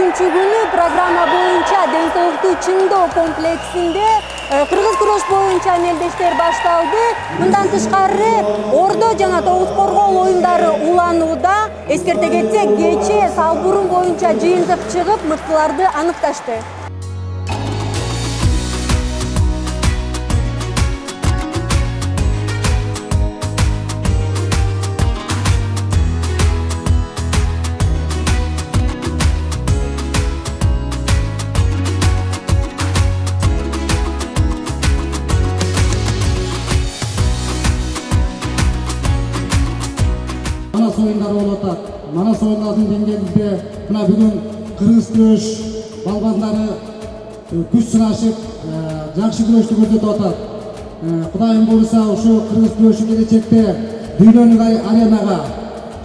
4 күнү программа боюнча ден соолукту чыңдоо комплексинде кыргыз күрөш боюнча мелдештер башталды. Мындан тышкары ордо жана тогуз коргоо оюндары уланууда. Эскерте кетсек, кечээ салбурун боюнча жыйынтык чыгып, мыктыларды аныкташты. Манас оюндары болуп атат. Манас оюндардын деңгээлинде мына бүгүн кыргыз күрөш балбандары күч сынашып, жакшы күрөштү көрсөтүп атат. Кудайым буйруса, ушу кыргыз күрөшү келечекте дүйнөлүк аренага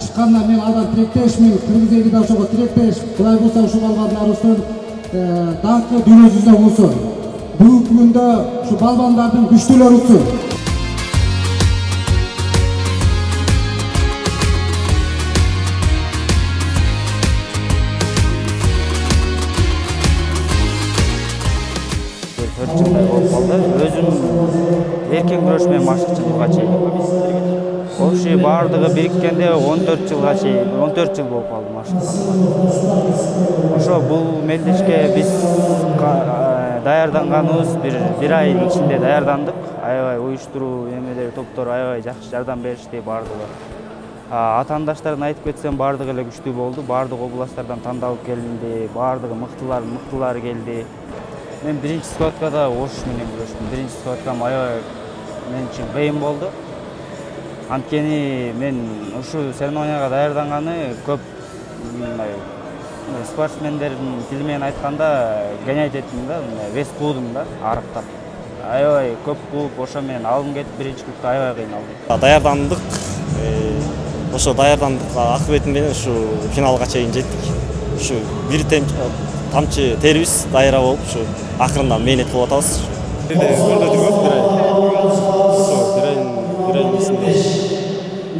чыкканда мен алдан тилектешмин, кыргыз эли да ошого тилектеш. Кудай буйруса, ушу балбандарыбыздын даңкы дүйнө жүзүнө болсун. Бүгүнкү күндө ушу балбандардын күчтүүлөрү үчүн өзүм эркен күрөш менен машыкчылыкка чейин. Ошо бардыгы бириккенде 14 жылга чейин, 14 жыл болуп калды машыкканыма. Ошо бул мелдешке биз даярданганыбыз бир айдын ичинде даярдандык. Аябай уюштуруу эмелери, топтор аябай жакшы жардам беришти бардыгы. Атаандаштарын айтып кетсем, бардыгы эле күчтүү болду. Бардык областтардан тандалып келинди, бардыгы мыктылар келди. Мен биринчи схваткада ош менен күрөштүм. Биринчи схваткам аябай мен үчүн кыйын болду. Анткени мен ушу церемонияга даярданганы көп спортсмендердин тили менен айтканда гонять эттим да, вес куудум да, арыктап. Аябай көп кууп, ошо менен алым кетип биринчи кругда аябай кыйналдым. Даярдандык. Ошо даярдандык акыбети менен ушу финалга чейин жеттик. Ушу бир тамчы терибиз дайра болуп, ушу акырындан мээнет кылып атабыз. Көрдө жүргөз бир айдын ичинде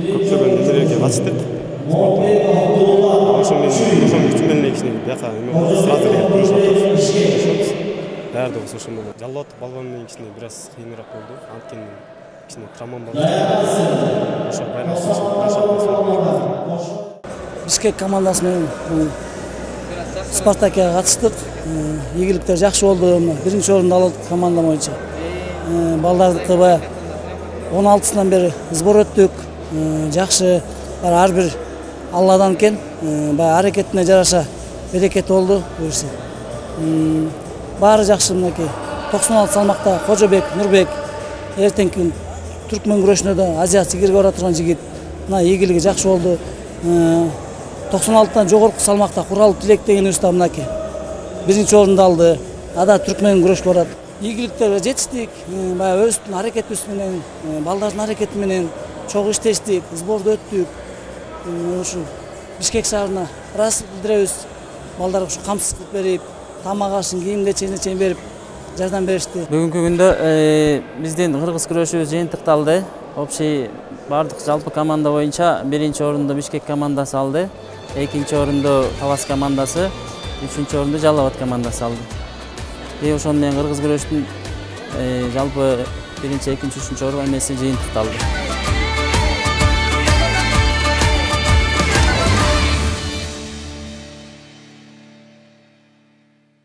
көптөгөн эмелерге катыштык. Ошонун күчү менен кичине бияка сразу эле күрөшүп атабыз. Даярдыгыбыз ошондо. Жалал атып балбан менен кичине бир аз кыйыныраак болду. Анткени кичине травмам бар. Ошо байланыштуу күрөш. Бишкек командасы менен Спартакига катыштык. Ийгиликтер жакшы болду. Биринчи орунду алдык команда боюнча. Балдардыкы баягы 16-сынан бери сбор өттүк. Жакшы, ар бир Алладан экен. Баягы аракетине жараша берекет болду. Баары жакшы мынакей. 96 салмакта Кожобек, Нурбек, эртеңки түркмөн күрөшүнө да Азия сигирге бара турган жигит. Мына ийгилиги жакшы болду. 96-тан жогорку салмакта Куралов Тилек деген уста мынакей. Биринчи орунду алды. Ада түркмөн күрөшкө барат. Ийгиликтерге жетиштик. Баягы өзүбүздүн аракетибиз менен, балдардын аракети менен чогуу иштештик, сборду өттүк. Ушу Бишкек шаарына ыраазычылык билдиребиз. Балдарга ушу камсыз кылып берип, тамак ашын, кийим кечегине чейин берип жардам беришти. Бүгүнкү күндө биздин кыргыз күрөшүбүз жыйынтыкталды. Общий бардык жалпы команда боюнча биринчи орунду Бишкек командасы алды. Экинчи орунду Талас командасы, үчүнчү орунду Жалал Абад командасы алды. Ошону менен кыргыз күрөштүн жалпы биринчи, экинчи, үчүнчү орун эмеси жыйынтыкталды.